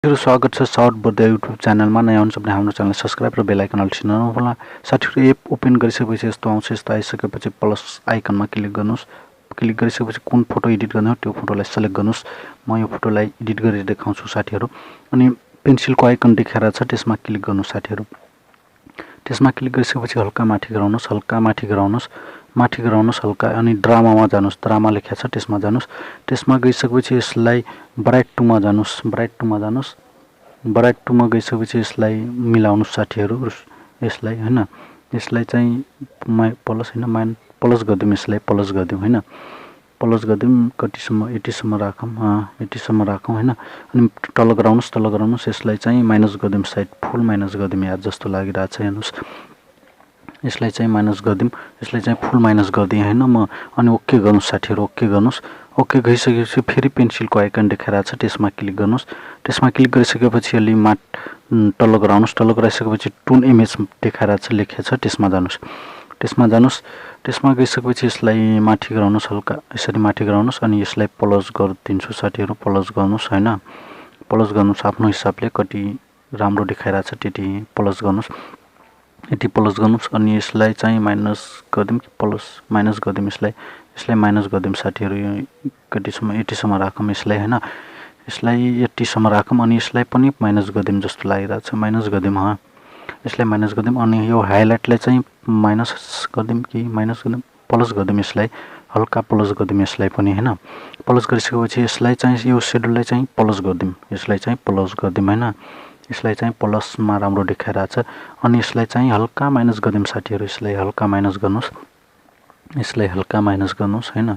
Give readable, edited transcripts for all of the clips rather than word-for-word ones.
स्वागत छ short Bardiya YouTube च्यानलमा। नयाँ हुनुहुन्छ भने हाम्रो च्यानल सब्स्क्राइब र बेल आइकन अल्छिन नभुल्नुहोला। साथीहरु, एप ओपन गरिसकेपछि यस्तो आउँछ। यस्तो आइसकेपछि प्लस आइकनमा क्लिक गर्नुस्। क्लिक गरिसकेपछि कुन फोटो एडिट गर्ने हो त्यो फोटोलाई सेलेक्ट गर्नुस्। म यो फोटोलाई एडिट गरेर देखाउँछु साथीहरु। अनि पेन्सिलको आइकन देखाएर छ, त्यसमा क्लिक गर्नुस् साथीहरु। त्यसमा क्लिक गरिसकेपछि हल्का माथि गराउनुस्, हल्का माथि गराउनुस्, माथि गराउनुस् हल्का। अनि ड्रामामा जानुस्, ड्रामा लेख्या छ त्यसमा जानुस्। त्यसमा गइसकेपछि यसलाई ब्राइट टुमा जानुस्, ब्राइट टुमा जानुस्। ब्राइट टुमा गइसकेपछि यसलाई मिलाउनुस् साथीहरु। यसलाई हैन, यसलाई चाहिँ प्लस हैन माइन प्लस गर्दियौं, यसलाई प्लस गर्दियौं हैन। प्लस गर्दियौं कतिसम्म 80 सम्म राखौं, 80 सम्म राखौं हैन। अनि तल गराउनुस्, तल गराउनुस्। यसलाई चाहिँ माइनस गर्दियौं, साइड फुल माइनस गर्दियौं यार जस्तो लागिरहेछ हेर्नुस्। यसलाई चाहिँ माइनस गर्दियौं, यसलाई चाहिँ फुल माइनस गर्दिएँ हैन म। अनि ओके गर्नुस् साथीहरु, ओके गर्नुस्। ओके गइसकेपछि फेरि पेन्सिलको आइकन देखाइरहेछ, त्यसमा क्लिक गर्नुस्। त्यसमा क्लिक गरिसकेपछि अलि तल गराउनुस्, तल गराइसकेपछि टुन इमेज देखाइरहेछ, लेख्या छ त्यसमा जानुस्। त्यसमा जानुस्। त्यसमा गइसकेपछि यसलाई माथि गराउनुस्, हल्का यसरी माथि गराउनुस्। अनि यसलाई प्लस गरिदिन्छु साथीहरु, प्लस गर्नुस् हैन। प्लस गर्नुस् आफ्नो हिसाबले, कति राम्रो देखाइरहेछ त्यति प्लस गर्नुस्, यति प्लस गर्नुस्। अनि यसलाई चाहिँ माइनस गर्दियौं कि प्लस माइनस गर्दियौं, यसलाई माइनस गर्दियौं साथीहरु। कतिसम्म 80 सम्म राखौं यसलाई हैन। यसलाई 80 सम्म राखौं। अनि यसलाई पनि माइनस गर्दियौं जस्तो लागिरहेछ, माइनस गर्दियौं यसलाई माइनस गर्दियौं। अनि यो हाइलाइटलाई चाहिँ माइनस गर्दियौं कि माइनस गर्दियौं, प्लस गर्दियौं। यसलाई हल्का प्लस गर्दियौं यसलाई पनि हैन। प्लस गरिसकेपछि यसलाई चाहिँ यो शेडोलाई चाहिँ प्लस गर्दियौं, यसलाई चाहिँ प्लस गर्दियौं हैन। यसलाई चाहिँ प्लसमा राम्रो देखाइरहेछ। अनि यसलाई चाहिँ हल्का माइनस गर्दियौं साथीहरु, यसलाई हल्का माइनस गर्नुस्, यसलाई हल्का माइनस गर्नुस् हैन।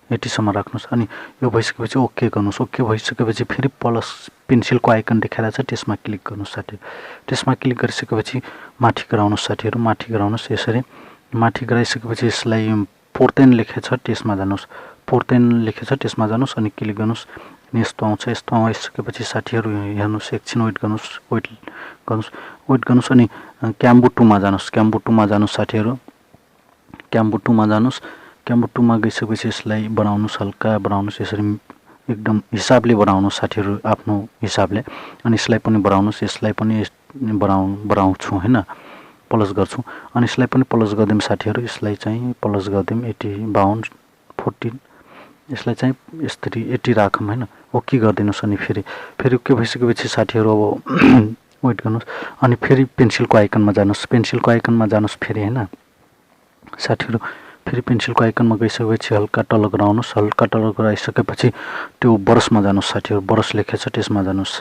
80 सम्म राख्नुस्। अनि यो भइसकेपछि ओके गर्नुस्। ओके भइसकेपछि फेरि प्लस पेन्सिलको आइकन देखाइरहेछ, त्यसमा क्लिक गर्नुस् साथीहरु। त्यसमा क्लिक गरिसकेपछि माथि गराउनुस् साथीहरु, माथि गराउनुस् यसरी। माथि गराइसकेपछि यसलाई 410 लेखेको छ त्यसमा जानुस्, 410 लेखेको छ त्यसमा जानुस्। अनि क्लिक गर्नुस्। अनि यस्तो आउँछ। यस्तो आइसकेपछि साथीहरु हेर्नुस्, एकछिन वेट गर्नुस्, वेट गर्नुस्। अनि क्याम्बु 2 मा जानुस्, क्याम्बु 2 मा जानुस् साथीहरु, क्याम्बु 2 मा जानुस्। क्याम्बु 2 मा गइसकेपछि यसलाई बढाउनुस्, हल्का बढाउनुस्, यसरी एकदम हिसाबले बढाउनुस् साथीहरु, आफ्नो हिसाबले। अनि यसलाई पनि बढाउनुस्, यसलाई पनि बढाउँछु हैन, प्लस गर्छु। अनि यसलाई पनि प्लस गर्दियौं साथीहरु, यसलाई चाहिँ प्लस गर्दियौं 80 52 14। यसलाई चाहिँ यसरी 80 राखौं हैन। ओके गरिदिनुस्। अनि फेरि ओके भइसकेपछि साथीहरु अब वेट गर्नुस्। अनि फेरि पेन्सिलको आइकनमा जानुस्, पेन्सिलको आइकनमा जानुस् फेरि हैन साथीहरु। फेरि पेन्सिलको आइकनमा गइसकेपछि हल्का तल गराउनुस्, हल्का तल गराइसकेपछि त्यो ब्रसमा जानुस् साथीहरु। ब्रस लेखेको छ त्यसमा जानुस्,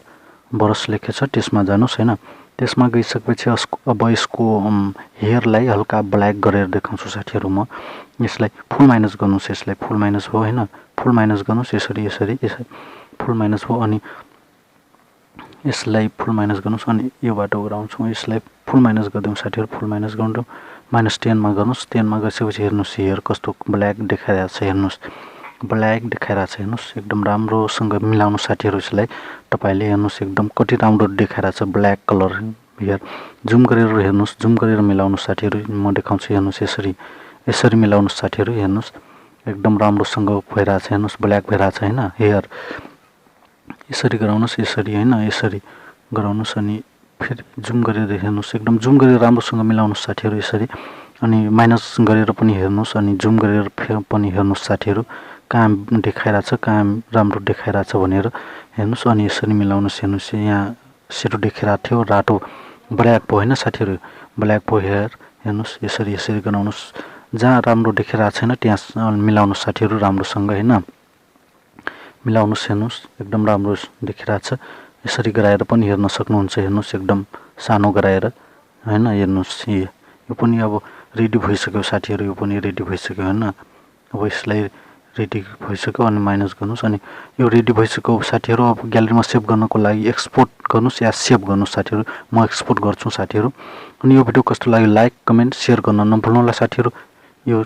ब्रस लेखेको छ त्यसमा जानुस् हैन। त्यसमा गइसकेपछि अब यसको हेयरलाई हल्का ब्ल्याक गरेर देखाउँछु साथीहरु म। यसलाई फुल माइनस गर्नुस्, यसलाई फुल माइनस भयो हैन, फुल माइनस गर्नुस् यसरी फुल माइनस भयो। अनि यसलाई फुल माइनस गर्नुस्। अनि यो बाटो गराउँछु, यसलाई फुल माइनस गरिदिउँ साथीहरु, फुल माइनस गर्नु। -10 मा गर्नुस्। 10 मा गइसकेपछि हेर्नुस् हेयर कस्तो ब्ल्याक देखाइरहेको छ, हेर्नुस् ब्ल्याक देखाइरहेको छ, हेर्नुस् एकदम राम्रोसँग मिलाउनु साथीहरु। यसलाई तपाईले हेर्नुस् एकदम कति राम्रो देखाइरहेको छ ब्ल्याक कलर हेयर। जुम गरेर हेर्नुस्, जुम गरेर मिलाउनु साथीहरु, म देखाउँछु हेर्नुस्। यसरी मिलाउनु साथीहरु, हेर्नुस् एकदम राम्रोसँग भइरहेको छ, हेर्नुस् ब्ल्याक भइरहेको छ हैन हेयर। यसरी गराउनुस्, यसरी हैन, यसरी गराउनुस्। अनि फेरि जुम गरेर हेर्नुस्, एकदम जुम गरेर राम्रोसँग मिलाउनुस् साथीहरु यसरी। अनि माइनस गरेर पनि हेर्नुस्, अनि जुम गरेर पनि हेर्नुस् साथीहरु, कहाँ देखाइरहेछ, कहाँ राम्रो देखाइरहेछ भनेर हेर्नुस्। अनि यसरी मिलाउनुस्, हेर्नुस् यहाँ सेतो देखाइरहेको थियो, रातो ब्ल्याक भयो हैन साथीहरु, ब्ल्याक भयो हेयर, हेर्नुस् यसरी गराउनुस्। जहाँ राम्रो देखिरहेको छैन त्यहाँ मिलाउनुस् साथीहरु राम्रोसँग हैन, मिलाउनुस्। हेर्नुस् एकदम राम्रो देखिरहेको छ। यसरी गराएर पनि हेर्न सक्नुहुन्छ, हेर्नुस् एकदम सानो गराएर हैन। हेर्नुस् यो पनि अब रेडी भइसक्यो साथीहरु, यो पनि रेडी भइसक्यो हैन। अब यसलाई रेडी भइसक्यो। अनि माइनस गर्नुस्। अनि यो रेडी भइसक्यो साथीहरु। अब ग्यालेरीमा सेभ गर्नको लागि एक्सपोर्ट गर्नुस् या सेभ गर्नुस् साथीहरु। म एक्सपोर्ट गर्छु साथीहरु। अनि यो भिडियो कस्तो लाग्यो लाइक, कमेन्ट, शेयर गर्न नभुल्नुहोला साथीहरु। यो